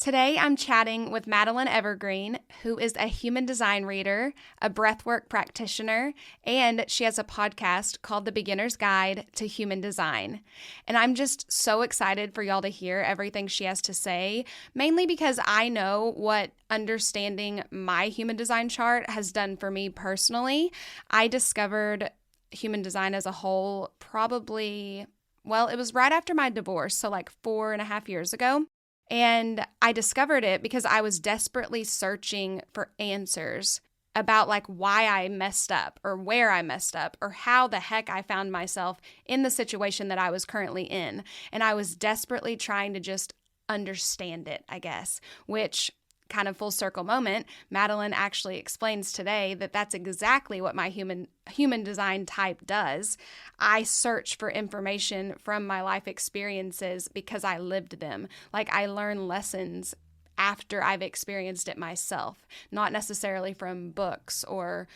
Today, I'm chatting with Madeline Evergreen, who is a human design reader, a breathwork practitioner, and she has a podcast called The Beginner's Guide to Human Design. And I'm just so excited for y'all to hear everything she has to say, mainly because I know what understanding my human design chart has done for me personally. I discovered human design as a whole probably, it was right after my divorce, so like 4.5 years ago. And I discovered it because I was desperately searching for answers about like why I messed up or where I messed up or how the heck I found myself in the situation that I was currently in. And I was desperately trying to just understand it, I guess, which kind of full circle moment, Madeline actually explains today that that's exactly what my human design type does. I search for information from my life experiences because I lived them. Like I learn lessons after I've experienced it myself, not necessarily from books or,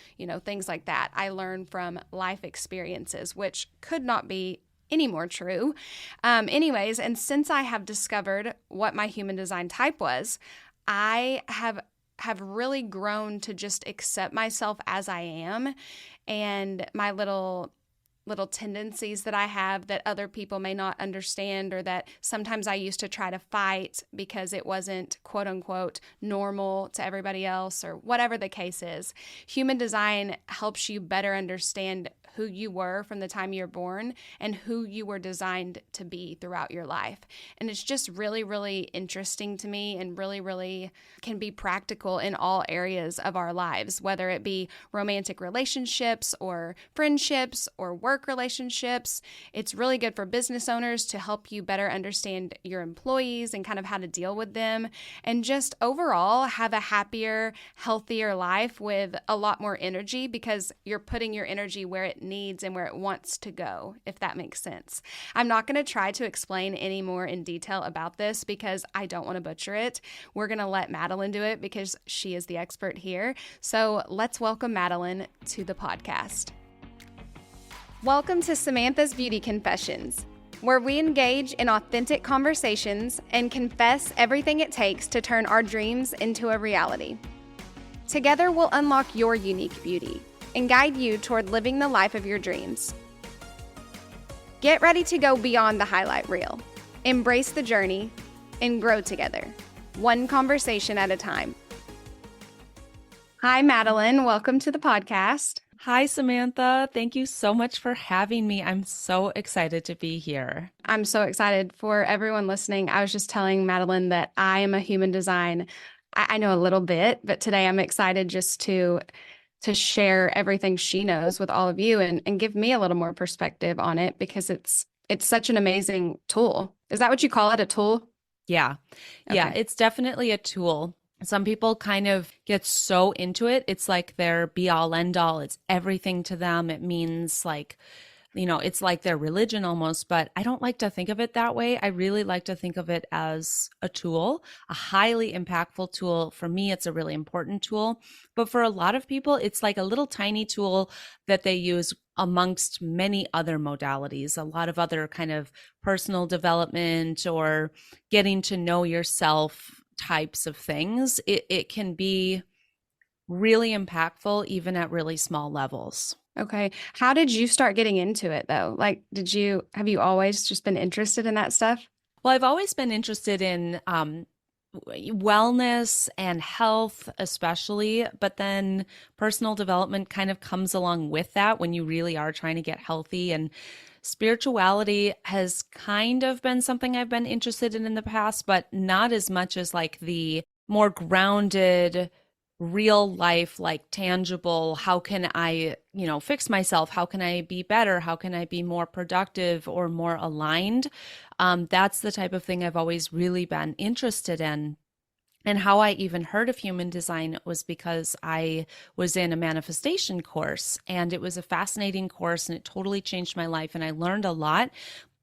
things like that. I learn from life experiences, which could not be any more true. Anyways, and since I have discovered what my human design type was, I have really grown to just accept myself as I am and my little tendencies that I have that other people may not understand, or that sometimes I used to try to fight because it wasn't quote unquote normal to everybody else, or whatever the case is. Human design helps you better understand who you were from the time you were born and who you were designed to be throughout your life. And it's just really, really interesting to me, and really, really can be practical in all areas of our lives, whether it be romantic relationships or friendships or work relationships. It's really good for business owners to help you better understand your employees and kind of how to deal with them, and just overall have a happier, healthier life with a lot more energy, because you're putting your energy where it needs and where it wants to go, if that makes sense. I'm not going to try to explain any more in detail about this because I don't want to butcher it. We're going to let Madeline do it because she is the expert here. So let's welcome Madeline to the podcast. Welcome to Samantha's Beauty Confessions, where we engage in authentic conversations and confess everything it takes to turn our dreams into a reality. Together, we'll unlock your unique beauty and guide you toward living the life of your dreams. Get ready to go beyond the highlight reel, embrace the journey, and grow together, one conversation at a time. Hi, Madeline. Welcome to the podcast. Hi, Samantha. Thank you so much for having me. I'm so excited to be here. I'm so excited for everyone listening. I was just telling Madeline that I am a human design. I know a little bit, but today I'm excited just to share everything she knows with all of you, and give me a little more perspective on it, because it's such an amazing tool. Is that what you call it, a tool? Yeah. Okay. Yeah, it's definitely a tool. Some people kind of get so into it. It's like their be all end all. It's everything to them. It means like, it's like their religion almost, but I don't like to think of it that way. I really like to think of it as a tool, a highly impactful tool. For me, it's a really important tool, but for a lot of people, it's like a little tiny tool that they use amongst many other modalities, a lot of other kind of personal development or getting to know yourself types of things. It can be really impactful even at really small levels. Okay. How did you start getting into it though? Like, have you always just been interested in that stuff? Well, I've always been interested in wellness and health, especially, but then personal development kind of comes along with that when you really are trying to get healthy. And spirituality has kind of been something I've been interested in the past, but not as much as like the more grounded, real life, like tangible, how can I, fix myself? How can I be better? How can I be more productive or more aligned? That's the type of thing I've always really been interested in. And how I even heard of human design was because I was in a manifestation course, and it was a fascinating course, and it totally changed my life, and I learned a lot.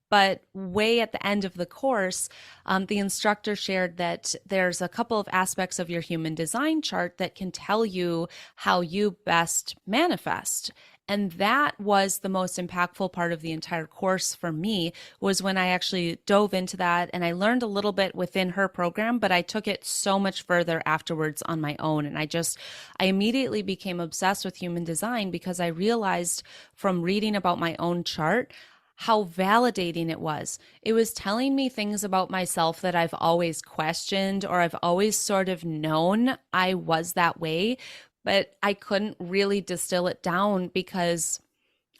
But way at the end of the course, the instructor shared that there's a couple of aspects of your human design chart that can tell you how you best manifest. And that was the most impactful part of the entire course for me, was when I actually dove into that, and I learned a little bit within her program, but I took it so much further afterwards on my own. And I immediately became obsessed with human design because I realized from reading about my own chart how validating it was. It was telling me things about myself that I've always questioned, or I've always sort of known I was that way, but I couldn't really distill it down because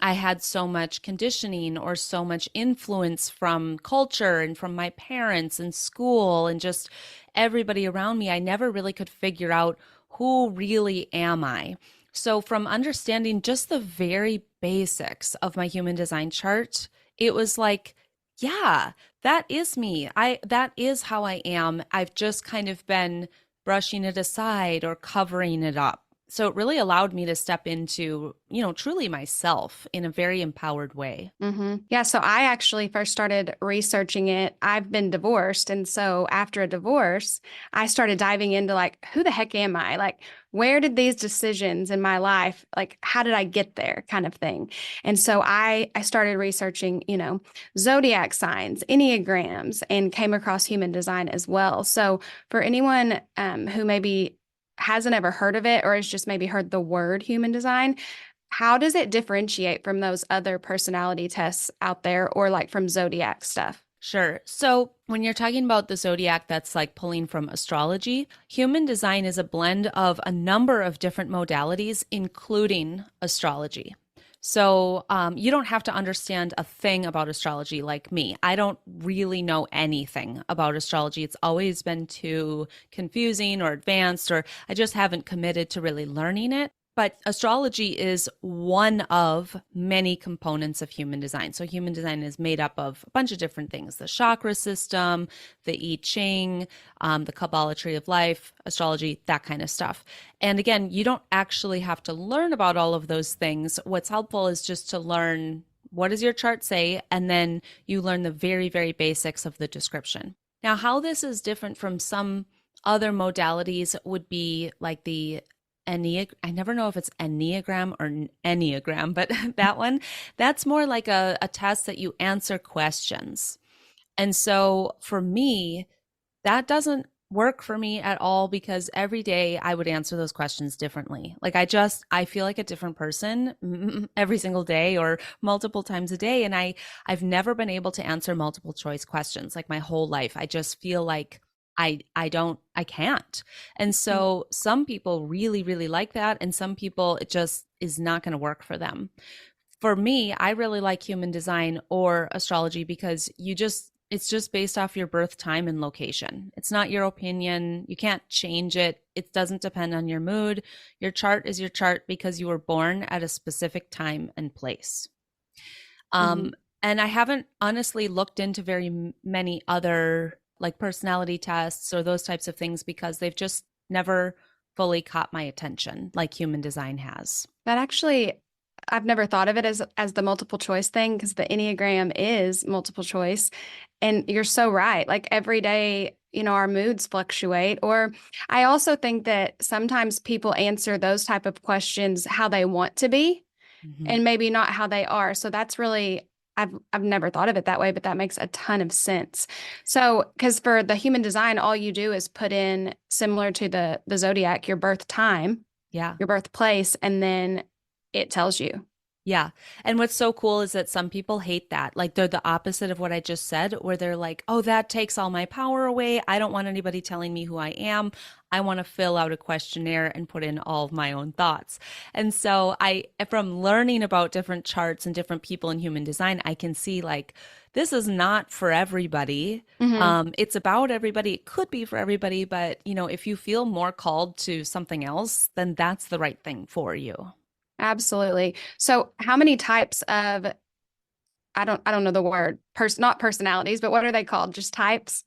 I had so much conditioning or so much influence from culture and from my parents and school and just everybody around me. I never really could figure out, who really am I? So, from understanding just the very basics of my human design chart, it was like, yeah, that is me. That is how I am. I've just kind of been brushing it aside or covering it up. So it really allowed me to step into, truly myself in a very empowered way. Yeah, so I actually first started researching it. I've been divorced. And so after a divorce, I started diving into like, who the heck am I? Like, where did these decisions in my life, like, how did I get there kind of thing? And so I started researching, zodiac signs, enneagrams, and came across human design as well. So for anyone who maybe hasn't ever heard of it or has just maybe heard the word human design, how does it differentiate from those other personality tests out there or like from zodiac stuff? Sure. So when you're talking about the zodiac, that's like pulling from astrology, human design is a blend of a number of different modalities, including astrology. So you don't have to understand a thing about astrology like me. I don't really know anything about astrology. It's always been too confusing or advanced, or I just haven't committed to really learning it. But astrology is one of many components of human design. So human design is made up of a bunch of different things: the chakra system, the I Ching, the Kabbalah tree of life, astrology, that kind of stuff. And again, you don't actually have to learn about all of those things. What's helpful is just to learn, what does your chart say? And then you learn the very, very basics of the description. Now, how this is different from some other modalities would be like the I never know if it's Enneagram or Enneagram, but that one, that's more like a test that you answer questions. And so for me, that doesn't work for me at all, because every day I would answer those questions differently. Like I feel like a different person every single day or multiple times a day. And I've never been able to answer multiple choice questions like my whole life. I just feel like I can't. And so some people really, really like that. And some people, it just is not going to work for them. For me, I really like human design or astrology because it's just based off your birth time and location. It's not your opinion. You can't change it. It doesn't depend on your mood. Your chart is your chart because you were born at a specific time and place. Mm-hmm. And I haven't honestly looked into very many other like personality tests or those types of things because they've just never fully caught my attention like human design has. That actually, I've never thought of it as the multiple choice thing, because the Enneagram is multiple choice. And you're so right. Like every day, our moods fluctuate. Or I also think that sometimes people answer those type of questions how they want to be Mm-hmm. and maybe not how they are. So that's really, I've never thought of it that way, but that makes a ton of sense. So, because for the human design, all you do is put in, similar to the zodiac, your birth time, Yeah. your birthplace, and then it tells you. Yeah. And what's so cool is that some people hate that. Like they're the opposite of what I just said, where they're like, oh, that takes all my power away. I don't want anybody telling me who I am. I want to fill out a questionnaire and put in all of my own thoughts. And so from learning about different charts and different people in human design, I can see like, this is not for everybody. Mm-hmm. It's about everybody. It could be for everybody, but if you feel more called to something else, then that's the right thing for you. Absolutely. So how many types of, I don't know the word, not personalities, but what are they called? Just types?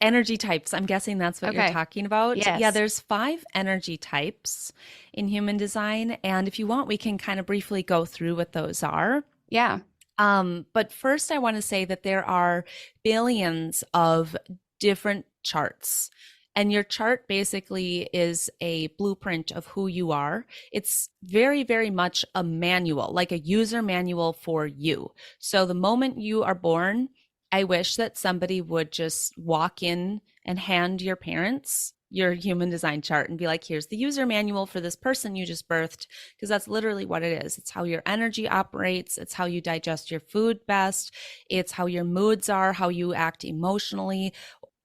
Energy types. I'm guessing that's what you're Okay. talking about. Yeah, Yes. there's 5 energy types in human design. And if you want, we can kind of briefly go through what those are. Yeah. But first, I want to say that there are billions of different charts. And your chart basically is a blueprint of who you are. It's very, very much a manual, like a user manual for you. So the moment you are born, I wish that somebody would just walk in and hand your parents your human design chart and be like, here's the user manual for this person you just birthed, because that's literally what it is. It's how your energy operates. It's how you digest your food best. It's how your moods are, how you act emotionally,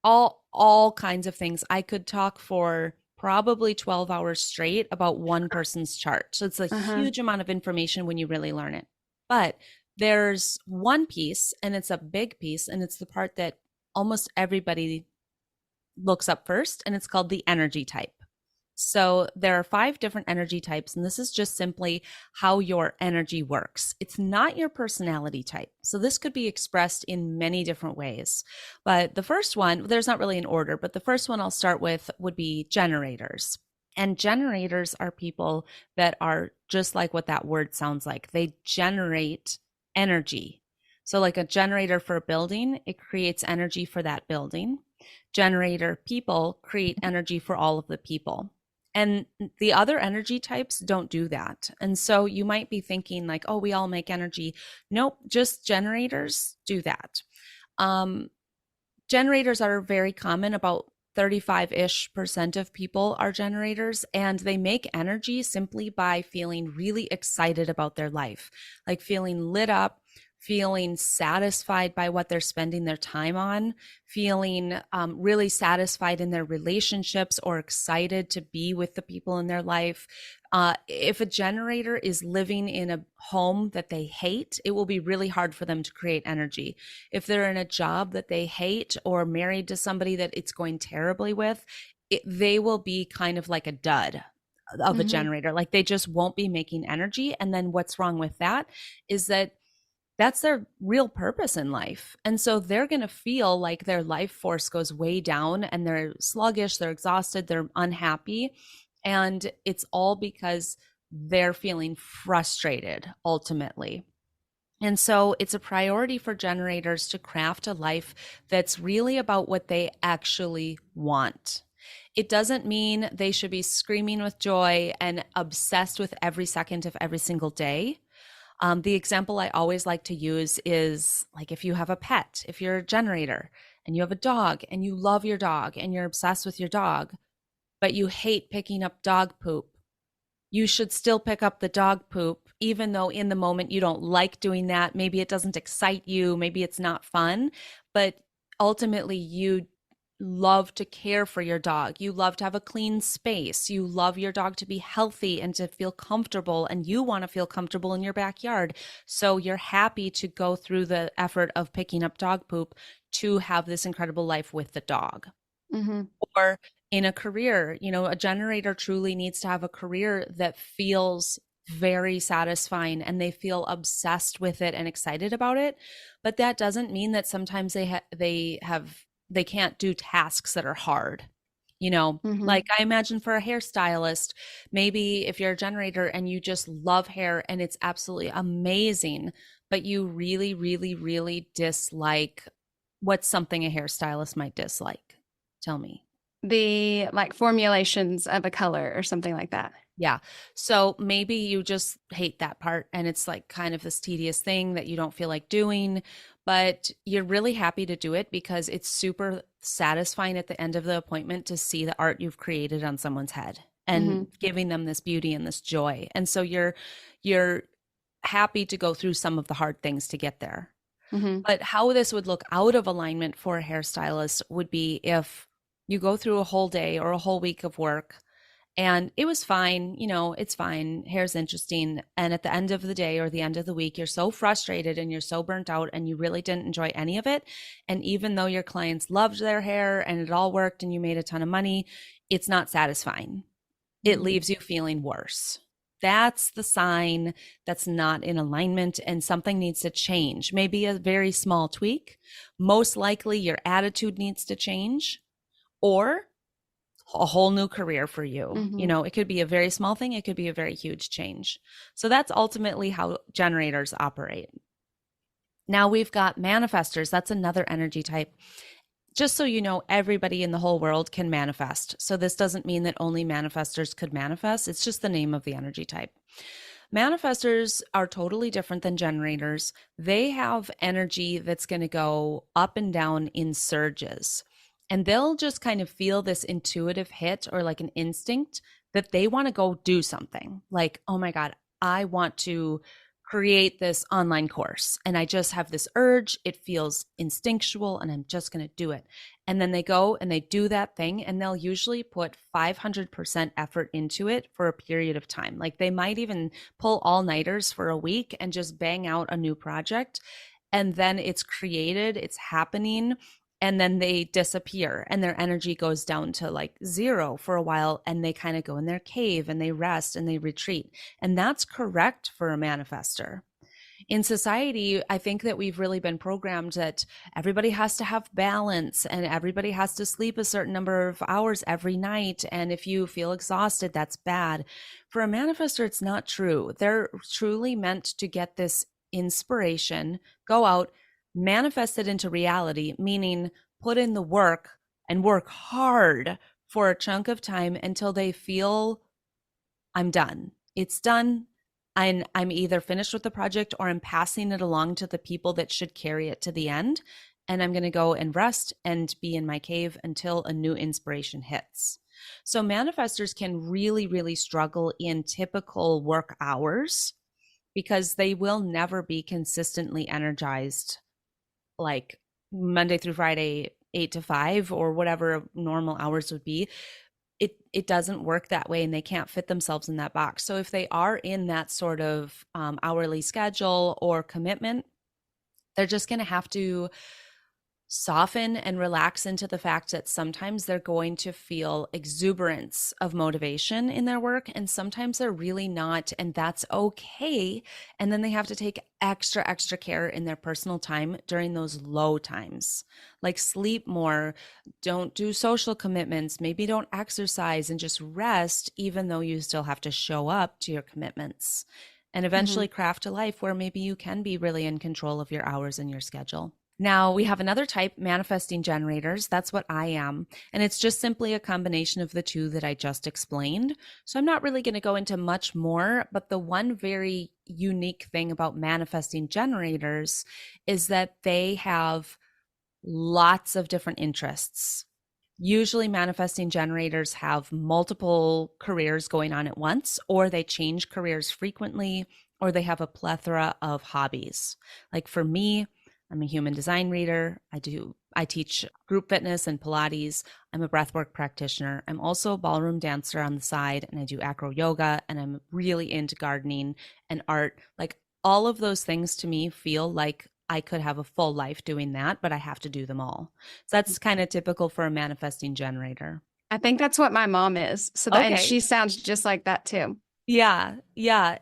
all kinds of things. I could talk for probably 12 hours straight about one person's chart. So it's a Uh-huh. huge amount of information when you really learn it. But there's one piece, and it's a big piece, and it's the part that almost everybody looks up first, and it's called the energy type. So there are 5 different energy types, and this is just simply how your energy works. It's not your personality type. So this could be expressed in many different ways. But the first one, there's not really an order, but the first one I'll start with would be generators. And generators are people that are just like what that word sounds like. They generate energy. So like a generator for a building, it creates energy for that building. Generator people create energy for all of the people. And the other energy types don't do that. And so you might be thinking like, oh, we all make energy. Nope, just generators do that. Um, Generators are very common. About 35-ish% of people are generators, and they make energy simply by feeling really excited about their life, like feeling lit up, feeling satisfied by what they're spending their time on, feeling really satisfied in their relationships or excited to be with the people in their life. If a generator is living in a home that they hate, it will be really hard for them to create energy. If they're in a job that they hate or married to somebody that it's going terribly with, they will be kind of like a dud of a generator. Like they just won't be making energy. And then what's wrong with that is that that's their real purpose in life. And so they're going to feel like their life force goes way down and they're sluggish, they're exhausted, they're unhappy. And it's all because they're feeling frustrated ultimately. And so it's a priority for generators to craft a life that's really about what they actually want. It doesn't mean they should be screaming with joy and obsessed with every second of every single day. The example I always like to use is like if you have a pet, if you're a generator and you have a dog and you love your dog and you're obsessed with your dog, but you hate picking up dog poop, you should still pick up the dog poop, even though in the moment you don't like doing that. Maybe it doesn't excite you, maybe it's not fun, but ultimately you love to care for your dog. You love to have a clean space. You love your dog to be healthy and to feel comfortable, and you want to feel comfortable in your backyard. So you're happy to go through the effort of picking up dog poop to have this incredible life with the dog. Mm-hmm. Or in a career, a generator truly needs to have a career that feels very satisfying and they feel obsessed with it and excited about it. But that doesn't mean that sometimes they can't do tasks that are hard. Mm-hmm. Like I imagine for a hairstylist, maybe if you're a generator and you just love hair and it's absolutely amazing, but you really, really, really dislike what's something a hairstylist might dislike. Tell me. The like formulations of a color or something like that. Yeah. So maybe you just hate that part and it's like kind of this tedious thing that you don't feel like doing, but you're really happy to do it because it's super satisfying at the end of the appointment to see the art you've created on someone's head Mm-hmm. and giving them this beauty and this joy. And so you're happy to go through some of the hard things to get there. Mm-hmm. But how this would look out of alignment for a hairstylist would be if you go through a whole day or a whole week of work and it was fine, it's fine. Hair's interesting. And at the end of the day or the end of the week, you're so frustrated and you're so burnt out and you really didn't enjoy any of it. And even though your clients loved their hair and it all worked and you made a ton of money, it's not satisfying. It leaves you feeling worse. That's the sign that's not in alignment and something needs to change. Maybe a very small tweak. Most likely your attitude needs to change or a whole new career for you. Mm-hmm. It could be a very small thing. It could be a very huge change. So that's ultimately how generators operate. Now we've got manifestors. That's another energy type. just so you know, everybody in the whole world can manifest. So this doesn't mean that only manifestors could manifest. It's just the name of the energy type. Manifestors are totally different than generators. They have energy that's going to go up and down in surges. And they'll just kind of feel this intuitive hit or like an instinct that they want to go do something. Like, oh my God, I want to create this online course. And I just have this urge. It feels instinctual and I'm just going to do it. And then they go and they do that thing and they'll usually put 500% effort into it for a period of time. Like they might even pull all-nighters for a week and just bang out a new project. And then it's created, it's happening, and then they disappear and their energy goes down to like zero for a while, and they kind of go in their cave and they rest and they retreat. And that's correct for a manifester. In society, I think that we've really been programmed that everybody has to have balance and everybody has to sleep a certain number of hours every night. And if you feel exhausted, that's bad. For a manifester, it's not true. They're truly meant to get this inspiration, go out, manifest it into reality, meaning put in the work and work hard for a chunk of time until they feel I'm done. It's done. I'm either finished with the project or I'm passing it along to the people that should carry it to the end. And I'm going to go and rest and be in my cave until a new inspiration hits. So manifestors can really, really struggle in typical work hours because they will never be consistently energized like Monday through Friday, 8 to 5 or whatever normal hours would be. It doesn't work that way and they can't fit themselves in that box. So if they are in that sort of hourly schedule or commitment, they're just going to have to soften and relax into the fact that sometimes they're going to feel exuberance of motivation in their work and sometimes they're really not, and that's okay. And then they have to take extra care in their personal time during those low times, like sleep more, don't do social commitments, maybe don't exercise, and just rest even though you still have to show up to your commitments, and eventually craft a life where maybe you can be really in control of your hours and your schedule. Now we have another type, manifesting generators. That's what I am. And it's just simply a combination of the two that I just explained. So I'm not really going to go into much more, but the one very unique thing about manifesting generators is that they have lots of different interests. Usually manifesting generators have multiple careers going on at once, or they change careers frequently, or they have a plethora of hobbies. Like for me, I'm a human design reader. I teach group fitness and Pilates. I'm a breathwork practitioner. I'm also a ballroom dancer on the side, and I do acro yoga, and I'm really into gardening and art. Like all of those things to me feel like I could have a full life doing that, but I have to do them all. So that's kind of typical for a manifesting generator. I think that's what my mom is. So that, and she sounds just like that too. Yeah.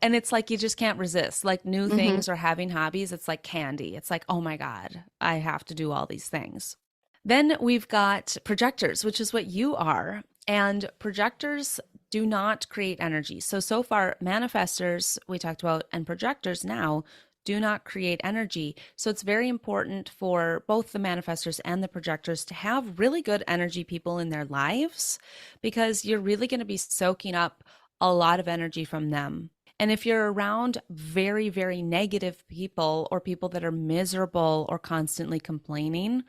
And it's like you just can't resist. Like new things or having hobbies, it's like candy. It's like, oh my God, I have to do all these things. Then we've got projectors, which is what you are. And projectors do not create energy. So far, manifestors, we talked about, and projectors now do not create energy. So it's very important for both the manifestors and the projectors to have really good energy people in their lives, because you're really going to be soaking up a lot of energy from them. And if you're around very, very negative people or people that are miserable or constantly complaining,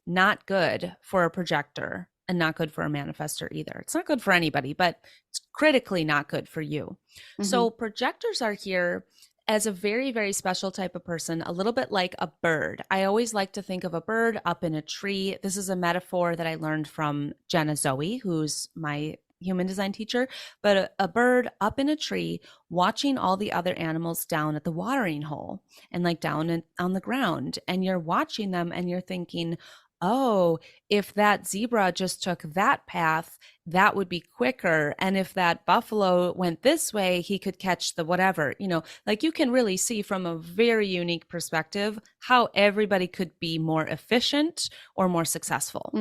not good for a projector and not good for a manifestor either. It's not good for anybody, but it's critically not good for you. So projectors are here as a very, very special type of person, a little bit like a bird. I always like to think of a bird up in a tree. This is a metaphor that I learned from Jenna Zoe, who's my human design teacher, but a bird up in a tree watching all the other animals down at the watering hole and like down on the ground. And you're watching them and you're thinking, oh, if that zebra just took that path, that would be quicker. And if that buffalo went this way, he could catch the whatever, like you can really see from a very unique perspective how everybody could be more efficient or more successful.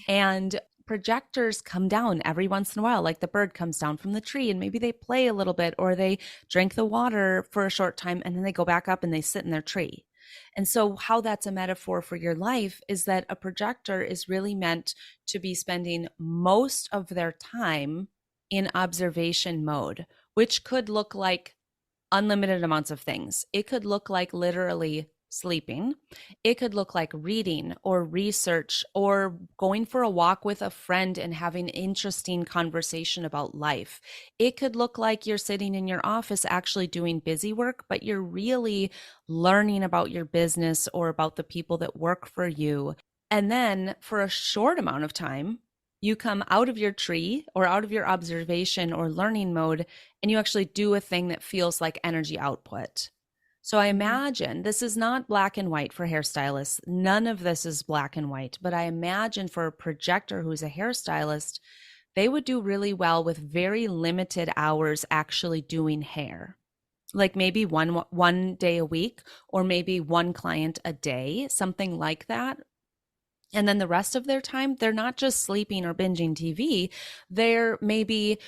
And projectors come down every once in a while, like the bird comes down from the tree and maybe they play a little bit or they drink the water for a short time and then they go back up and they sit in their tree. And so, how that's a metaphor for your life is that a projector is really meant to be spending most of their time in observation mode, which could look like unlimited amounts of things. It could look like literally sleeping. It could look like reading or research or going for a walk with a friend and having interesting conversation about life. It could look like you're sitting in your office actually doing busy work, but you're really learning about your business or about the people that work for you. And then for a short amount of time, you come out of your tree or out of your observation or learning mode, and you actually do a thing that feels like energy output. So I imagine this is not black and white for hairstylists. None of this is black and white, but I imagine for a projector who's a hairstylist, they would do really well with very limited hours actually doing hair. Like maybe one day a week, or maybe one client a day, something like that. And then the rest of their time, they're not just sleeping or binging TV. They're maybe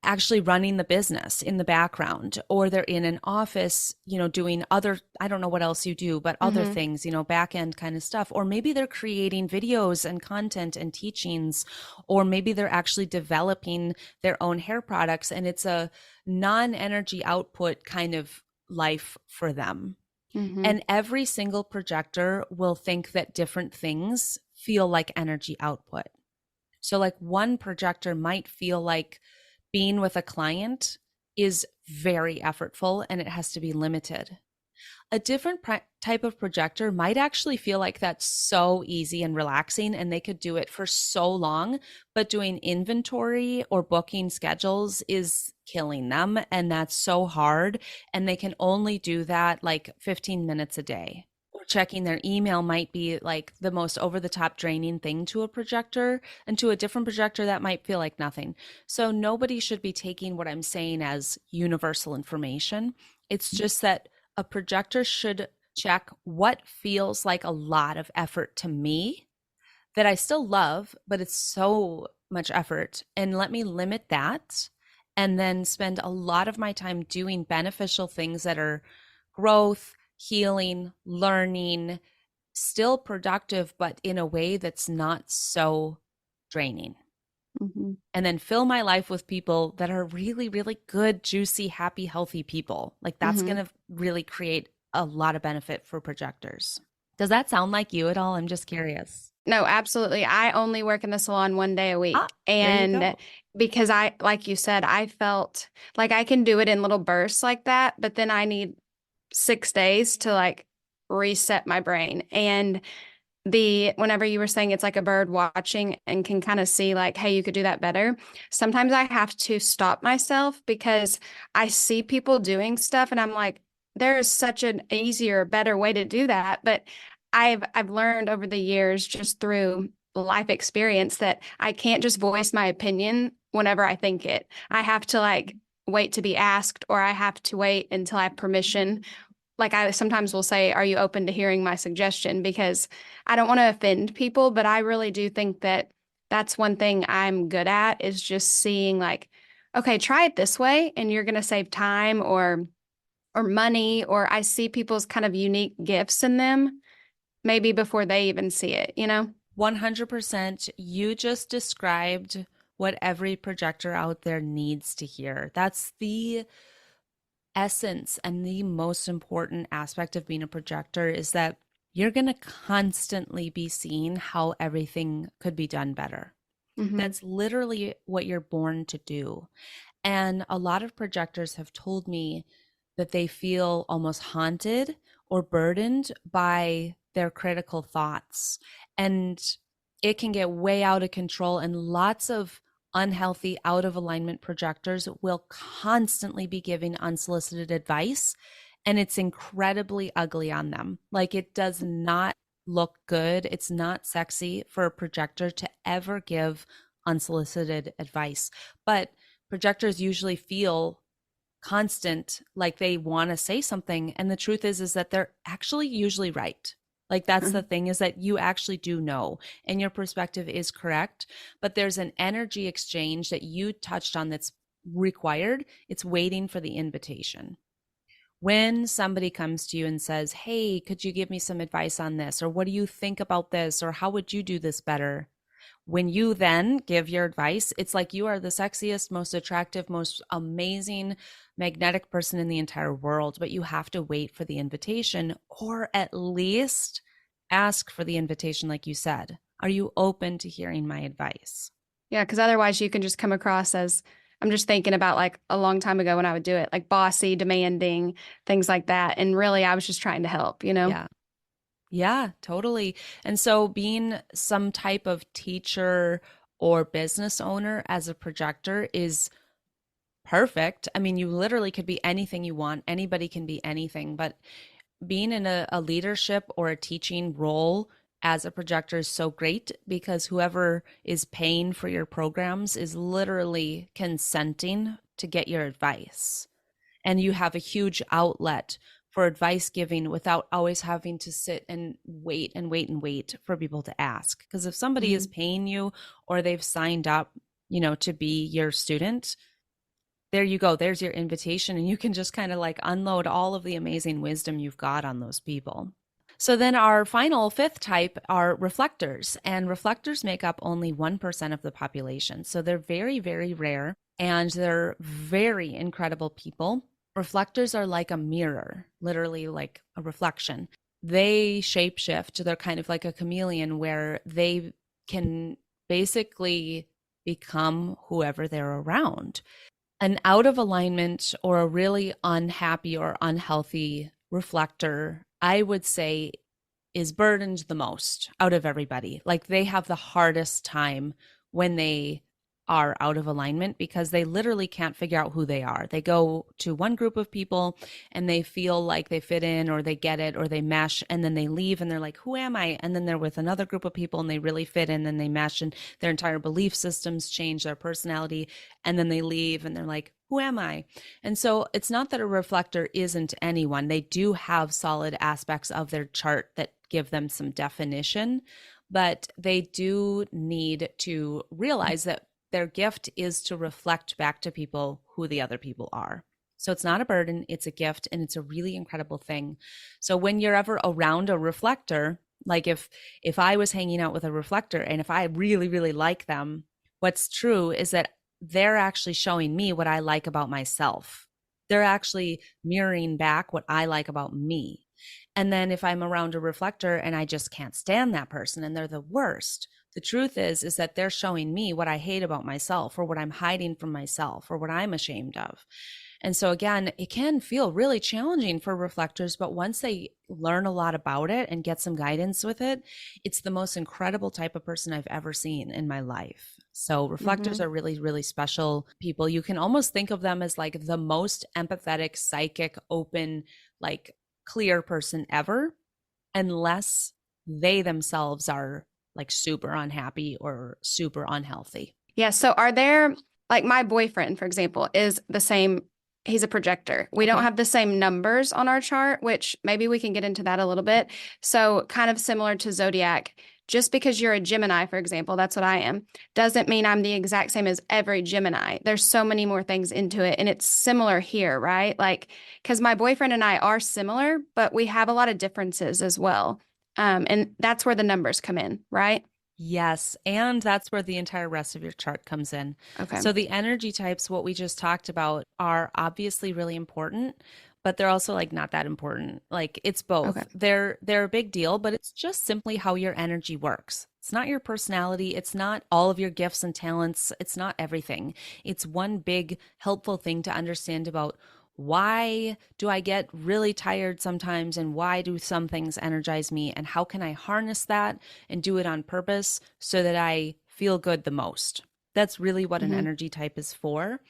actually running the business in the background, or they're in an office, doing other, I don't know what else you do, but other things, back end kind of stuff. Or maybe they're creating videos and content and teachings, or maybe they're actually developing their own hair products, and it's a non-energy output kind of life for them. And every single projector will think that different things feel like energy output. So like one projector might feel like being with a client is very effortful and it has to be limited. A different type of projector might actually feel like that's so easy and relaxing and they could do it for so long, but doing inventory or booking schedules is killing them, and that's so hard, and they can only do that like 15 minutes a day. Or checking their email might be like the most over the top draining thing to a projector, and to a different projector that might feel like nothing. So nobody should be taking what I'm saying as universal information. It's just that a projector should check what feels like a lot of effort to me that I still love, but it's so much effort. And let me limit that and then spend a lot of my time doing beneficial things that are growth, healing, learning, still productive, but in a way that's not so draining. And then fill my life with people that are really, really good, juicy, happy, healthy people. Like that's going to really create a lot of benefit for projectors. Does that sound like you at all? I'm just curious. No, absolutely. I only work in the salon one day a week. And because like you said, I felt like I can do it in little bursts like that, but then I need 6 days to like reset my brain. And whenever you were saying it's like a bird watching and can kind of see like, hey, you could do that better. Sometimes I have to stop myself because I see people doing stuff and I'm like, there is such an easier, better way to do that. But I've learned over the years just through life experience that I can't just voice my opinion whenever I think it. I have to like wait to be asked, or I have to wait until I have permission. Like I sometimes will say, are you open to hearing my suggestion? Because I don't want to offend people, but I really do think that that's one thing I'm good at, is just seeing like, okay, try it this way and you're going to save time or money, or I see people's kind of unique gifts in them maybe before they even see it, 100%. You just described what every projector out there needs to hear. That's the essence and the most important aspect of being a projector, is that you're going to constantly be seeing how everything could be done better. That's literally what you're born to do. And a lot of projectors have told me that they feel almost haunted or burdened by their critical thoughts. And it can get way out of control, and lots of unhealthy, out of alignment projectors will constantly be giving unsolicited advice, and it's incredibly ugly on them. Like it does not look good. It's not sexy for a projector to ever give unsolicited advice. But projectors usually feel constant, like they want to say something. And the truth is that they're actually usually right. Like that's the thing, is that you actually do know and your perspective is correct, but there's an energy exchange that you touched on that's required. It's waiting for the invitation. When somebody comes to you and says, hey, could you give me some advice on this? Or what do you think about this? Or how would you do this better? When you then give your advice, it's like you are the sexiest, most attractive, most amazing, magnetic person in the entire world, but you have to wait for the invitation, or at least ask for the invitation, like you said. Are you open to hearing my advice? Yeah, because otherwise you can just come across as, I'm just thinking about like a long time ago when I would do it, like bossy, demanding, things like that. And really, I was just trying to help, you know? Yeah. Yeah, totally. And so being some type of teacher or business owner as a projector is perfect. I mean, you literally could be anything you want. Anybody can be anything, but being in a leadership or a teaching role as a projector is so great because whoever is paying for your programs is literally consenting to get your advice. And you have a huge outlet for advice giving without always having to sit and wait and wait and wait for people to ask. Because if somebody is paying you or they've signed up, to be your student, there you go. There's your invitation. And you can just kind of like unload all of the amazing wisdom you've got on those people. So then our final fifth type are reflectors, and reflectors make up only 1% of the population. So they're very, very rare, and they're very incredible people. Reflectors are like a mirror, literally like a reflection. They shapeshift. They're kind of like a chameleon where they can basically become whoever they're around. An out of alignment or a really unhappy or unhealthy reflector, I would say, is burdened the most out of everybody. Like they have the hardest time when they are out of alignment because they literally can't figure out who they are. They go to one group of people and they feel like they fit in or they get it or they mesh, and then they leave and they're like, who am I? And then they're with another group of people and they really fit in and they mesh, and their entire belief systems change, their personality, and then they leave and they're like, who am I? And so it's not that a reflector isn't anyone. They do have solid aspects of their chart that give them some definition, but they do need to realize that their gift is to reflect back to people who the other people are. So it's not a burden, it's a gift, and it's a really incredible thing. So when you're ever around a reflector, like if I was hanging out with a reflector and if I really, really like them, what's true is that they're actually showing me what I like about myself. They're actually mirroring back what I like about me. And then if I'm around a reflector and I just can't stand that person and they're the worst, the truth is that they're showing me what I hate about myself or what I'm hiding from myself or what I'm ashamed of. And so again, it can feel really challenging for reflectors, but once they learn a lot about it and get some guidance with it, it's the most incredible type of person I've ever seen in my life. So reflectors are really, really special people. You can almost think of them as like the most empathetic, psychic, open, like clear person ever, unless they themselves are like super unhappy or super unhealthy. Yeah. So are there, like my boyfriend, for example, is the same. He's a projector. We don't have the same numbers on our chart, which maybe we can get into that a little bit. So kind of similar to Zodiac, just because you're a Gemini, for example, that's what I am, doesn't mean I'm the exact same as every Gemini. There's so many more things into it. And it's similar here, right? Like, because my boyfriend and I are similar, but we have a lot of differences as well. And that's where the numbers come in, right? Yes. And that's where the entire rest of your chart comes in. Okay. So the energy types, what we just talked about, are obviously really important, but they're also like not that important. Like it's both. Okay. They're a big deal, but it's just simply how your energy works. It's not your personality. It's not all of your gifts and talents. It's not everything. It's one big helpful thing to understand about why do I get really tired sometimes, and why do some things energize me, and how can I harness that and do it on purpose so that I feel good the most. That's really what an energy type is for.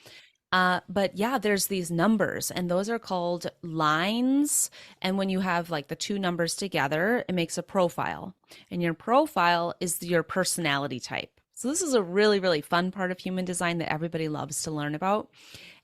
But yeah, there's these numbers, and those are called lines. And when you have like the two numbers together, it makes a profile. And your profile is your personality type. So this is a really, really fun part of human design that everybody loves to learn about.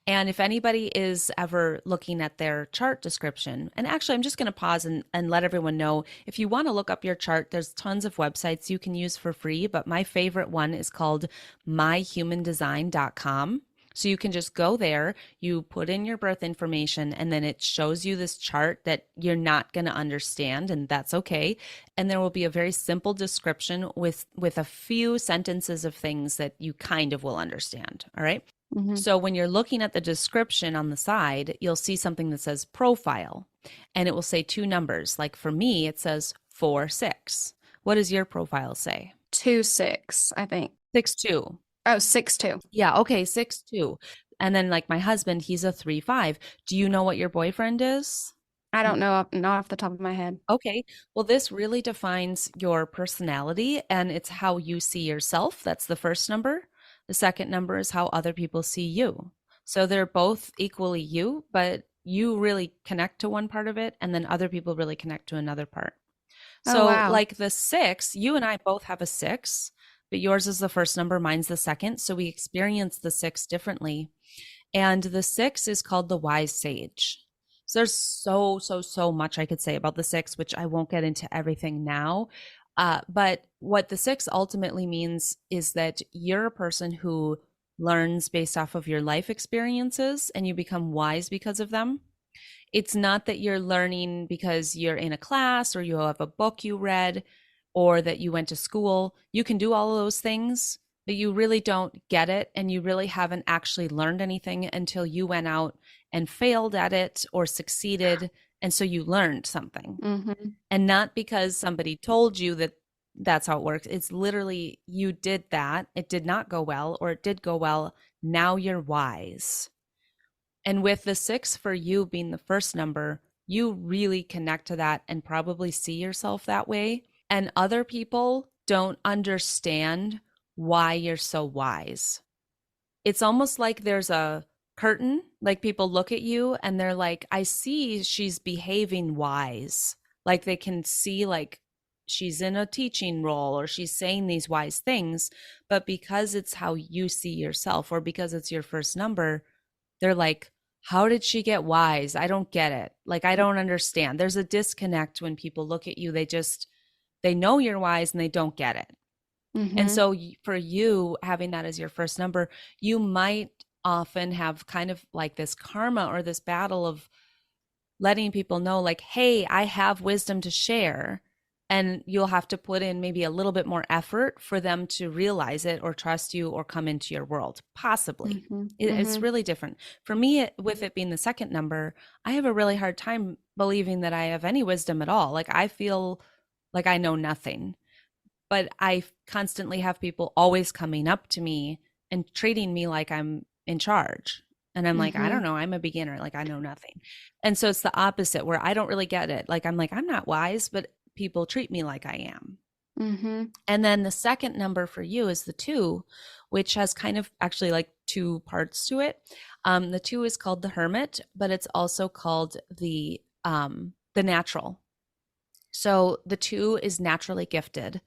And if anybody is ever looking at their chart description, and actually I'm just going to pause and let everyone know, if you want to look up your chart, there's tons of websites you can use for free, but my favorite one is called myhumandesign.com. So you can just go there, you put in your birth information, and then it shows you this chart that you're not going to understand, and that's okay. And there will be a very simple description with a few sentences of things that you kind of will understand. All right. Mm-hmm. So when you're looking at the description on the side, you'll see something that says profile, and it will say two numbers. Like for me, it says 4-6. What does your profile say? 2-6, I think. 6-2. Oh, 6-2. Yeah, okay, 6-2. And then like my husband, he's a 3-5. Do you know what your boyfriend is? I don't know, not off the top of my head. Okay. Well, this really defines your personality and it's how you see yourself. That's the first number. The second number is how other people see you. So they're both equally you, but you really connect to one part of it, and then other people really connect to another part. Oh, So, wow. like the 6, you and I both have a 6, but yours is the first number, mine's the second. So we experience the 6 differently. And the 6 is called the wise sage. So there's so much I could say about the 6, which I won't get into everything now. But what the 6 ultimately means is that you're a person who learns based off of your life experiences and you become wise because of them. It's not that you're learning because you're in a class or you have a book you read or that you went to school. You can do all of those things, but you really don't get it. And you really haven't actually learned anything until you went out and failed at it or succeeded. And so you learned something. Mm-hmm. And not because somebody told you that that's how it works. It's literally you did that. It did not go well, or it did go well. Now you're wise. And with the 6 for you being the first number, you really connect to that and probably see yourself that way. And other people don't understand why you're so wise. It's almost like there's a curtain, like people look at you and they're like, I see she's behaving wise. Like they can see, like, she's in a teaching role or she's saying these wise things. But because it's how you see yourself or because it's your first number, they're like, how did she get wise? I don't get it. Like, I don't understand. There's a disconnect when people look at you. They know you're wise and they don't get it. And Mm-hmm. so for you having that as your first number, you might often have kind of like this karma or this battle of letting people know, like, hey, I have wisdom to share. And you'll have to put in maybe a little bit more effort for them to realize it or trust you or come into your world, possibly. Mm-hmm. It's Mm-hmm. really different. For me, with it being the second number, I have a really hard time believing that I have any wisdom at all. Like, I feel like I know nothing, but I constantly have people always coming up to me and treating me like I'm in charge. And I'm like, I Mm-hmm. don't know, I'm a beginner, like I know nothing. And so it's the opposite where I don't really get it. Like I'm like, I'm not wise, but people treat me like I am. Mm-hmm. And then the second number for you is the 2, which has kind of actually like 2 parts to it. The 2 is called the hermit, but it's also called the natural. So the 2 is naturally gifted.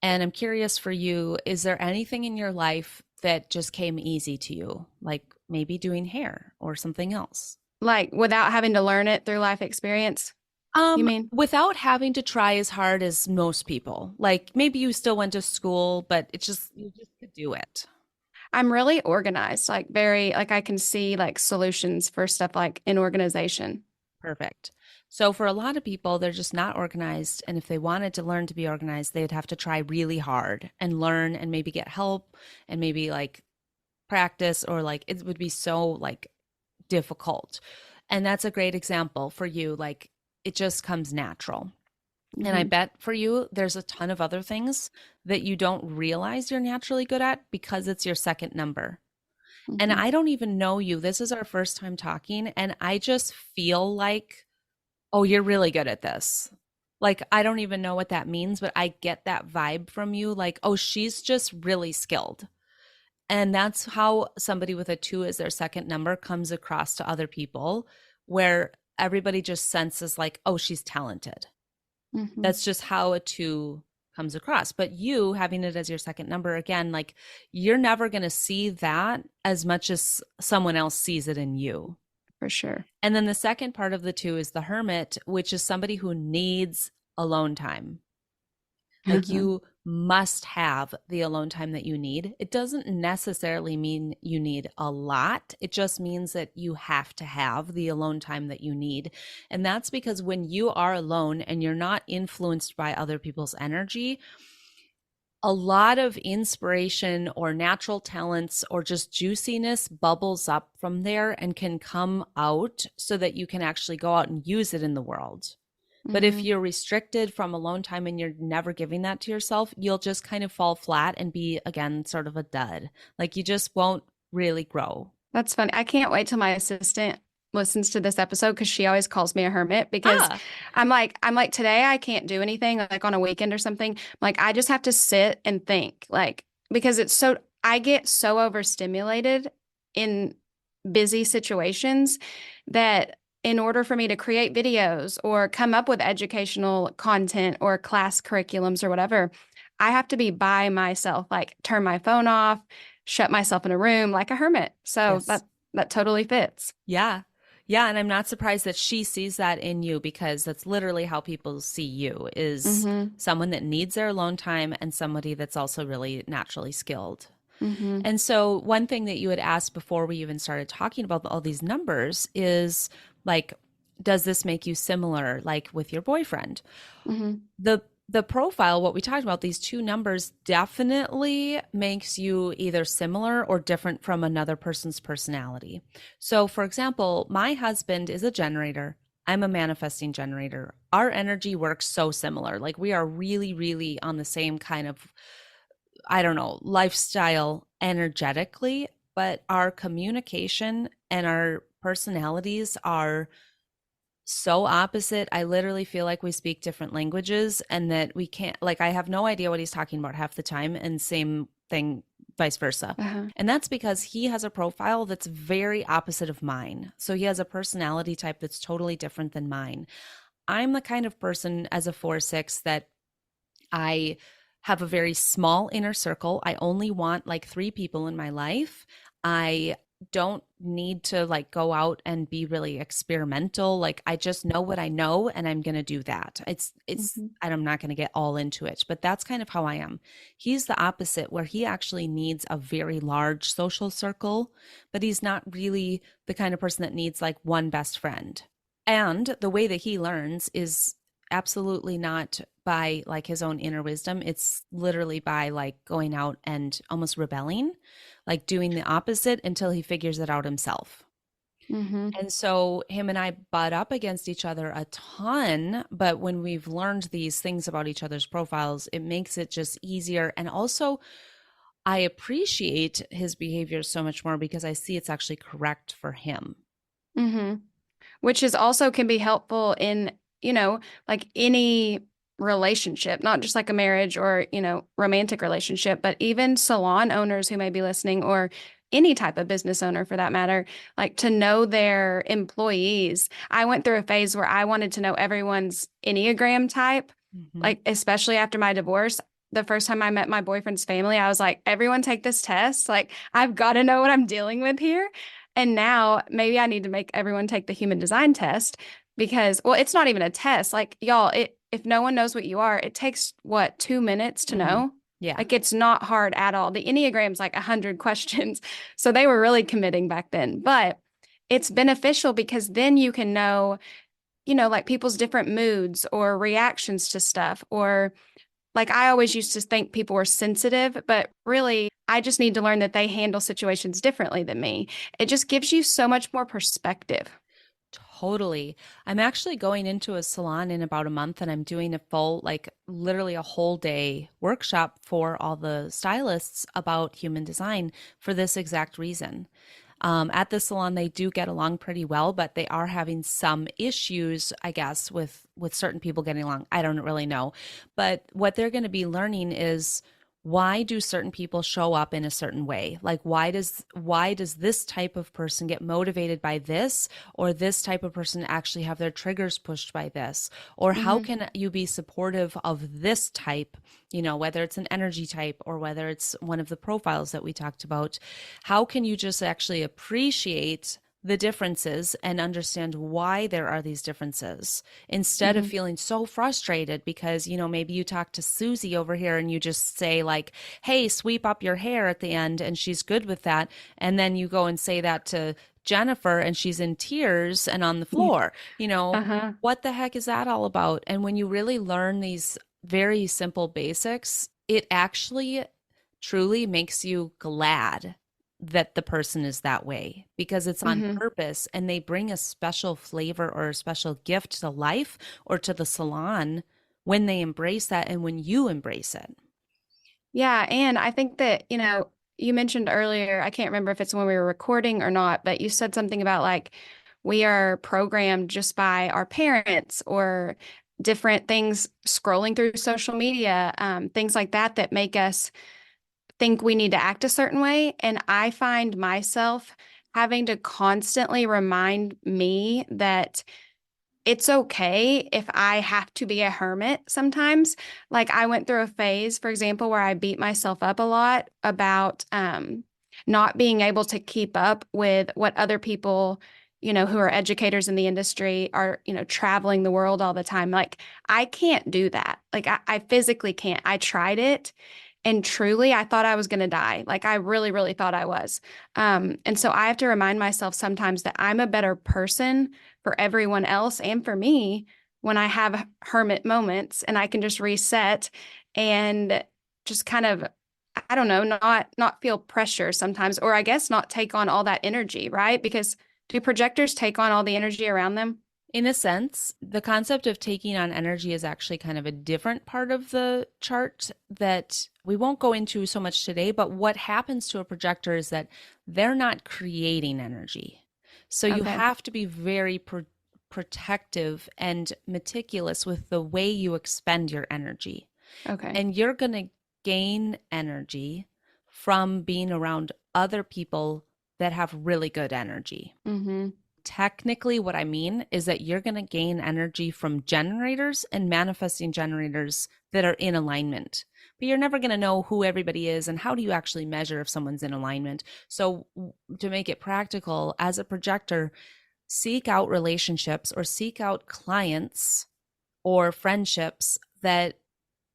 And I'm curious for you, is there anything in your life that just came easy to you? Like maybe doing hair or something else? Like without having to learn it through life experience, you mean? Without having to try as hard as most people. Like maybe you still went to school, but it's just you just could do it. I'm really organized, like very, like I can see like solutions for stuff like in organization. Perfect. So for a lot of people, they're just not organized. And if they wanted to learn to be organized, they'd have to try really hard and learn and maybe get help and maybe like practice, or like it would be so like difficult. And that's a great example for you. Like it just comes natural. And I Mm-hmm. bet for you, there's a ton of other things that you don't realize you're naturally good at because it's your second number. And Mm-hmm. I don't even know you. This is our first time talking. And I just feel like, oh, you're really good at this. Like, I don't even know what that means, but I get that vibe from you. Like, oh, she's just really skilled. And that's how somebody with a 2 as their second number comes across to other people, where everybody just senses, like, oh, she's talented. Mm-hmm. That's just how a 2 comes across. But you having it as your second number, again, like you're never going to see that as much as someone else sees it in you. For sure. And then the second part of the 2 is the hermit, which is somebody who needs alone time. Like Mm-hmm. you must have the alone time that you need. It doesn't necessarily mean you need a lot. It just means that you have to have the alone time that you need. And that's because when you are alone and you're not influenced by other people's energy, a lot of inspiration or natural talents or just juiciness bubbles up from there and can come out so that you can actually go out and use it in the world. But if you're restricted from alone time and you're never giving that to yourself, you'll just kind of fall flat and be, again, sort of a dud. Like you just won't really grow. That's funny. I can't wait till my assistant listens to this episode because she always calls me a hermit because Ah, I'm like today I can't do anything like on a weekend or something. Like I just have to sit and think like because I get so overstimulated in busy situations that in order for me to create videos or come up with educational content or class curriculums or whatever, I have to be by myself, like turn my phone off, shut myself in a room like a hermit. So yes. that totally fits. Yeah. Yeah. And I'm not surprised that she sees that in you because that's literally how people see you is Mm-hmm. someone that needs their alone time and somebody that's also really naturally skilled. Mm-hmm. And so, one thing that you had asked before we even started talking about all these numbers is like, does this make you similar, like with your boyfriend? Mm-hmm. The profile, what we talked about, these two numbers definitely makes you either similar or different from another person's personality. So, for example, my husband is a generator. I'm a manifesting generator. Our energy works so similar. Like we are really, really on the same kind of, I don't know, lifestyle energetically, but our communication and our personalities are so opposite. I literally feel like we speak different languages and that we can't, like, I have no idea what he's talking about half the time, and same thing, vice versa. Uh-huh. And that's because he has a profile that's very opposite of mine. So he has a personality type that's totally different than mine. I'm the kind of person as a 4-6 that I have a very small inner circle. I only want like 3 people in my life. I don't need to like go out and be really experimental. Like I just know what I know and I'm going to do that. It's Mm-hmm. and I'm not going to get all into it, but that's kind of how I am. He's the opposite where he actually needs a very large social circle, but he's not really the kind of person that needs like one best friend. And the way that he learns is absolutely not by like his own inner wisdom. It's literally by like going out and almost rebelling, like doing the opposite until he figures it out himself. Mm-hmm. And so him and I butt up against each other a ton, but when we've learned these things about each other's profiles, it makes it just easier. And also I appreciate his behavior so much more because I see it's actually correct for him. Mm-hmm. Which is also can be helpful in, like any relationship, not just like a marriage or, romantic relationship, but even salon owners who may be listening or any type of business owner for that matter, like to know their employees. I went through a phase where I wanted to know everyone's Enneagram type, Mm-hmm. like especially after my divorce. The first time I met my boyfriend's family, I was like, everyone take this test. Like, I've got to know what I'm dealing with here. And now maybe I need to make everyone take the human design test because, well, it's not even a test. Like, y'all, if no one knows what you are, it takes what, 2 minutes to Mm-hmm. know? Yeah. Like, it's not hard at all. The Enneagram's like 100 questions. So they were really committing back then. But it's beneficial because then you can know, like people's different moods or reactions to stuff. Or like I always used to think people were sensitive, but really, I just need to learn that they handle situations differently than me. It just gives you so much more perspective. Totally. I'm actually going into a salon in about a month and I'm doing a full, like literally a whole day workshop for all the stylists about human design for this exact reason. At the salon, they do get along pretty well, but they are having some issues, I guess, with certain people getting along. I don't really know. But what they're going to be learning is why do certain people show up in a certain way? Like why does this type of person get motivated by this, or this type of person actually have their triggers pushed by this? Or how Mm-hmm. can you be supportive of this type, whether it's an energy type or whether it's one of the profiles that we talked about? How can you just actually appreciate the differences and understand why there are these differences instead of feeling so frustrated because, maybe you talk to Susie over here and you just say like, hey, sweep up your hair at the end, and she's good with that. And then you go and say that to Jennifer and she's in tears and on the floor. Uh-huh. What the heck is that all about? And when you really learn these very simple basics, it actually truly makes you glad that the person is that way because it's on Hmm. purpose and they bring a special flavor or a special gift to life or to the salon when they embrace that and when you embrace it. Yeah, and I think that, you mentioned earlier, I can't remember if it's when we were recording or not, but you said something about like we are programmed just by our parents or different things scrolling through social media, things like that that make us think we need to act a certain way. And I find myself having to constantly remind me that it's okay if I have to be a hermit sometimes. Like I went through a phase, for example, where I beat myself up a lot about not being able to keep up with what other people, who are educators in the industry are, traveling the world all the time. Like I can't do that. Like I physically can't. I tried it. And truly, I thought I was going to die. Like I really, really thought I was. And so I have to remind myself sometimes that I'm a better person for everyone else and for me when I have hermit moments and I can just reset and just kind of, I don't know, not feel pressure sometimes, or I guess not take on all that energy, right? Because do projectors take on all the energy around them? In a sense, the concept of taking on energy is actually kind of a different part of the chart that we won't go into so much today. But what happens to a projector is that they're not creating energy. So you Okay. have to be very protective and meticulous with the way you expend your energy. Okay. And you're going to gain energy from being around other people that have really good energy. Mm-hmm. Technically, what I mean is that you're going to gain energy from generators and manifesting generators that are in alignment. But you're never going to know who everybody is and how do you actually measure if someone's in alignment. So, to make it practical, as a projector, seek out relationships or seek out clients or friendships that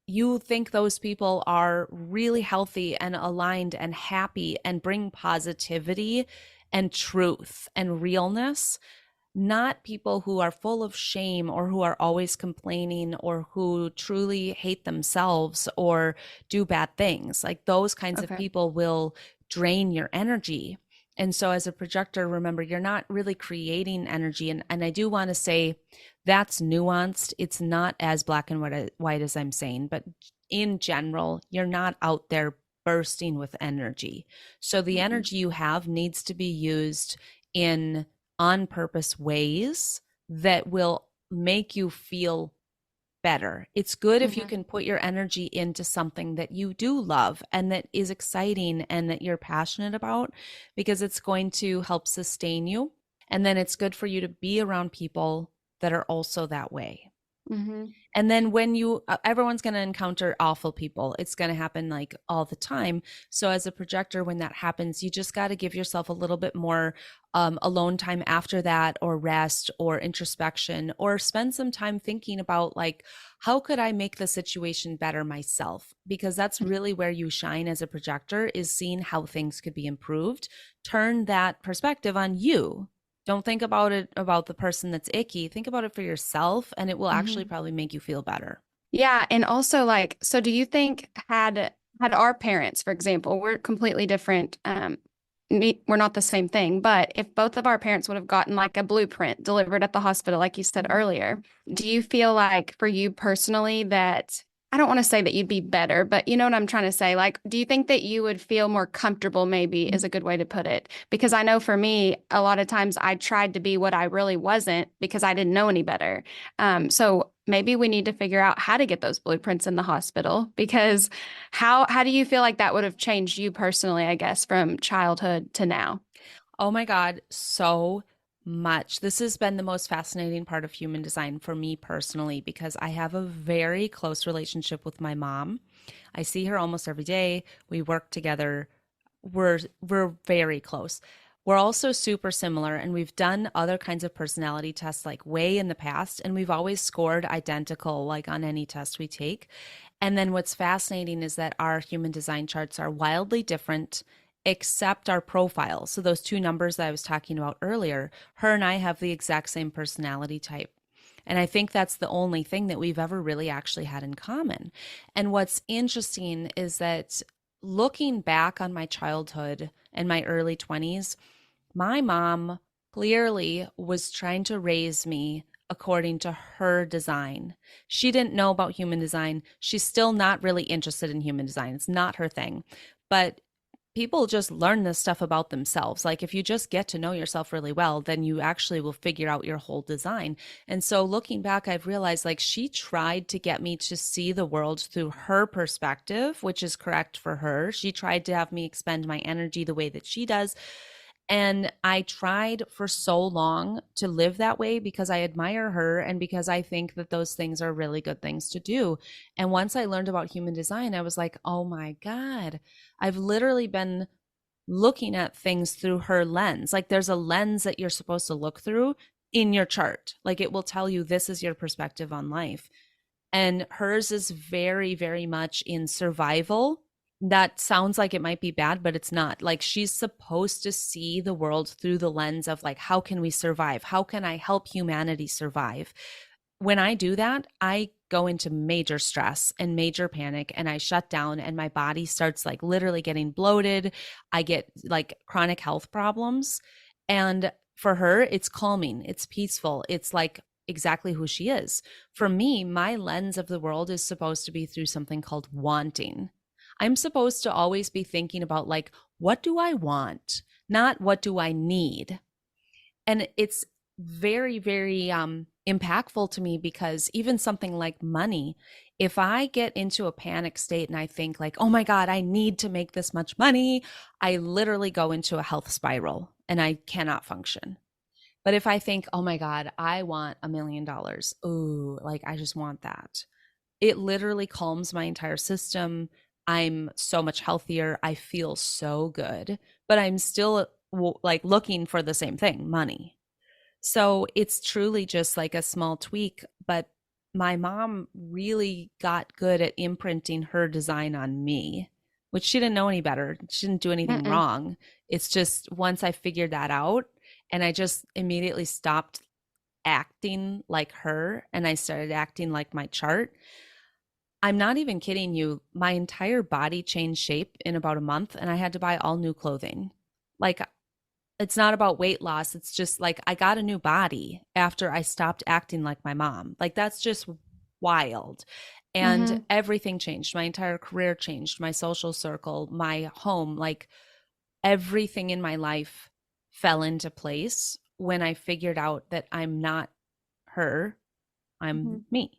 you think those people are really healthy and aligned and happy and bring positivity and truth and realness, not people who are full of shame or who are always complaining or who truly hate themselves or do bad things. Like those kinds of Okay. people will drain your energy. And so as a projector, remember, you're not really creating energy. And I do want to say that's nuanced. It's not as black and white as I'm saying, but in general, you're not out there bursting with energy. So the Mm-hmm. energy you have needs to be used in on purpose ways that will make you feel better. It's good if you Mm-hmm. can put your energy into something that you do love and that is exciting and that you're passionate about because it's going to help sustain you. And then it's good for you to be around people that are also that way. Mm-hmm. And then when everyone's going to encounter awful people, it's going to happen like all the time. So as a projector, when that happens, you just got to give yourself a little bit more alone time after that, or rest or introspection, or spend some time thinking about like, how could I make the situation better myself? Because that's really where you shine as a projector, is seeing how things could be improved. Turn that perspective on you. Don't think about it about the person that's icky. Think about it for yourself, and it will actually Mm-hmm. probably make you feel better. Yeah, and also like, so do you think had our parents, for example, we're completely different. We're not the same thing, but if both of our parents would have gotten like a blueprint delivered at the hospital, like you said earlier, do you feel like for you personally that I don't want to say that you'd be better, but you know what I'm trying to say? Like, do you think that you would feel more comfortable, maybe is a good way to put it? Because I know for me, a lot of times I tried to be what I really wasn't because I didn't know any better. So maybe we need to figure out how to get those blueprints in the hospital because how do you feel like that would have changed you personally, I guess, from childhood to now? Oh my God, so much. This has been the most fascinating part of human design for me personally because I have a very close relationship with my mom. I see her almost every day. We work together. We're very close. We're also super similar, and we've done other kinds of personality tests like way in the past, and we've always scored identical, like on any test we take. And then what's fascinating is that our human design charts are wildly different, except our profile. So those two numbers that I was talking about earlier, her and I have the exact same personality type. And I think that's the only thing that we've ever really actually had in common. And what's interesting is that looking back on my childhood and my early 20s, my mom clearly was trying to raise me according to her design. She didn't know about human design. She's still not really interested in human design. It's not her thing. But people just learn this stuff about themselves. Like if you just get to know yourself really well, then you actually will figure out your whole design. And so looking back, I've realized like she tried to get me to see the world through her perspective, which is correct for her. She tried to have me expend my energy the way that she does. And I tried for so long to live that way because I admire her and because I think that those things are really good things to do. And once I learned about human design, I was like, oh my God, I've literally been looking at things through her lens. Like there's a lens that you're supposed to look through in your chart. Like it will tell you this is your perspective on life. And hers is very, very much in survival. That sounds like it might be bad, but it's not. Like she's supposed to see the world through the lens of like, how can we survive? How can I help humanity survive? When I do that, I go into major stress and major panic and I shut down and my body starts like literally getting bloated. I get like chronic health problems. And for her, it's calming, it's peaceful, it's like exactly who she is. For me, my lens of the world is supposed to be through something called wanting. I'm supposed to always be thinking about like, what do I want? Not what do I need? And it's very, very impactful to me because even something like money, if I get into a panic state and I think like, oh my God, I need to make this much money, I literally go into a health spiral and I cannot function. But if I think, oh my God, I want $1 million, ooh, like I just want that, it literally calms my entire system. I'm so much healthier. I feel so good, but I'm still like looking for the same thing, money. So it's truly just like a small tweak, but my mom really got good at imprinting her design on me, which she didn't know any better. She didn't do anything Mm-mm. wrong. It's just once I figured that out and I just immediately stopped acting like her and I started acting like my chart. I'm not even kidding you. My entire body changed shape in about a month and I had to buy all new clothing. Like it's not about weight loss. It's just like I got a new body after I stopped acting like my mom. Like that's just wild. And Mm-hmm. everything changed. My entire career changed, my social circle, my home, like everything in my life fell into place when I figured out that I'm not her, Mm-hmm. I'm me.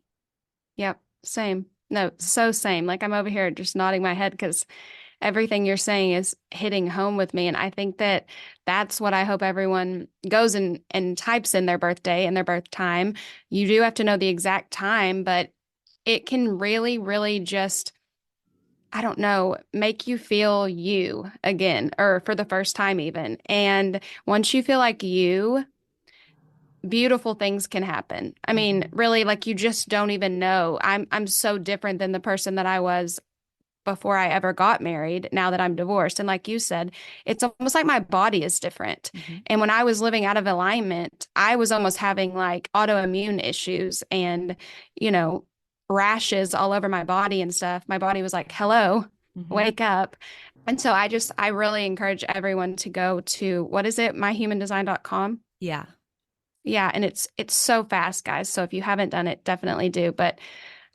Yep. Same. No, so same. Like I'm over here just nodding my head because everything you're saying is hitting home with me. And I think that that's what I hope everyone goes and types in their birthday and their birth time. You do have to know the exact time, but it can really, really just, I don't know, make you feel you again, or for the first time, even. And once you feel like you, beautiful things can happen. I mean, Mhm. really, like you just don't even know. I'm so different than the person that I was before I ever got married, now that I'm divorced. And like you said, it's almost like my body is different. Mhm. And when I was living out of alignment, I was almost having like autoimmune issues and, you know, rashes all over my body and stuff. My body was like, hello, Mhm. wake up. And so I really encourage everyone to go to, what is it, myhumandesign.com. Yeah. Yeah, and it's so fast, guys. So if you haven't done it, definitely do. But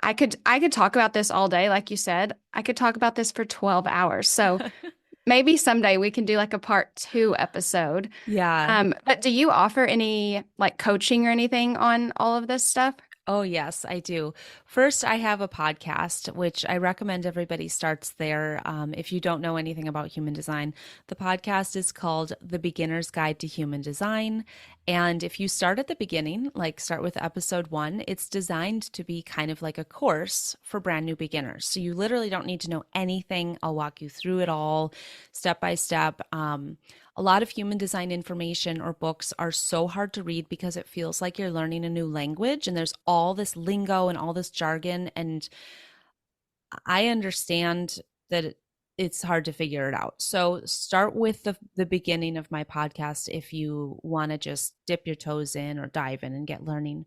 I could talk about this all day, like you said. I could talk about this for 12 hours. So maybe someday we can do like a part two episode. Yeah. But do you offer any like coaching or anything on all of this stuff? Oh, yes, I do. First, I have a podcast, which I recommend everybody starts there. If you don't know anything about human design, the podcast is called The Beginner's Guide to Human Design. And if you start at the beginning, like start with episode 1, it's designed to be kind of like a course for brand new beginners. So you literally don't need to know anything. I'll walk you through it all step by step. A lot of human design information or books are so hard to read because it feels like you're learning a new language and there's all this lingo and all this jargon. And I understand that it's hard to figure it out. So start with the beginning of my podcast if you want to just dip your toes in or dive in and get learning.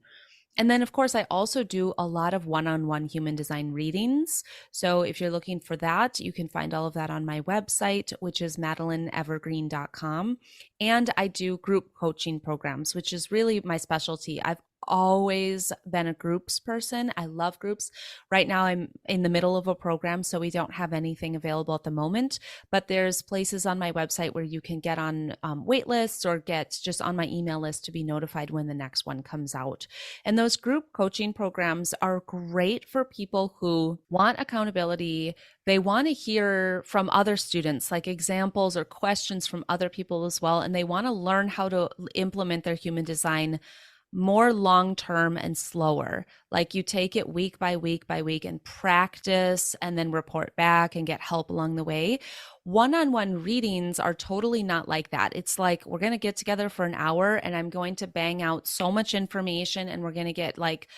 And then, of course, I also do a lot of one-on-one human design readings. So if you're looking for that, you can find all of that on my website, which is madelineevergreen.com. And I do group coaching programs, which is really my specialty. I've always been a groups person. I love groups. Right now I'm in the middle of a program, so we don't have anything available at the moment, but there's places on my website where you can get on wait lists or get just on my email list to be notified when the next one comes out. And those group coaching programs are great for people who want accountability. They want to hear from other students, like examples or questions from other people as well. And they want to learn how to implement their human design more long-term and slower. Like you take it week by week by week and practice and then report back and get help along the way. One-on-one readings are totally not like that. It's like, we're going to get together for an hour and I'm going to bang out so much information and we're going to get like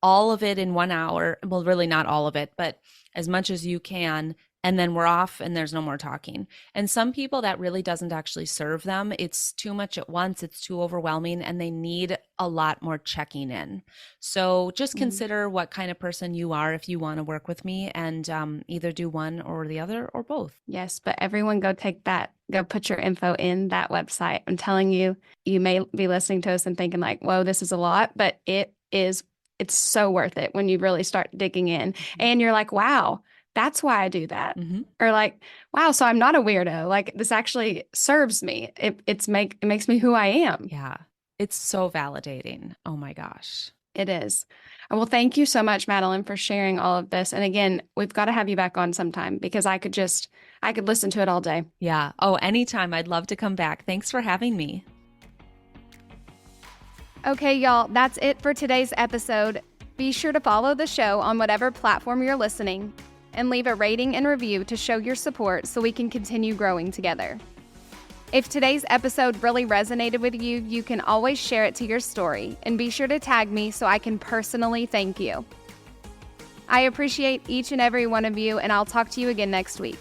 all of it in 1 hour. Well, really not all of it, but as much as you can. And then we're off and there's no more talking. And some people that really doesn't actually serve them. It's too much at once. It's too overwhelming and they need a lot more checking in. So just consider what kind of person you are if you want to work with me and either do one or the other or both. Yes, but everyone go put your info in that website. I'm telling you, you may be listening to us and thinking like, whoa, this is a lot, but it's so worth it when you really start digging in and you're like, wow, that's why I do that. Or like, wow, so I'm not a weirdo. Like this actually serves me. It makes me who I am. Yeah. It's so validating. Oh my gosh. It is. Well, thank you so much, Madeline, for sharing all of this. And again, we've got to have you back on sometime because I could listen to it all day. Yeah. Oh, anytime. I'd love to come back. Thanks for having me. Okay, y'all, that's it for today's episode. Be sure to follow the show on whatever platform you're listening and leave a rating and review to show your support so we can continue growing together. If today's episode really resonated with you, you can always share it to your story and be sure to tag me so I can personally thank you. I appreciate each and every one of you, and I'll talk to you again next week.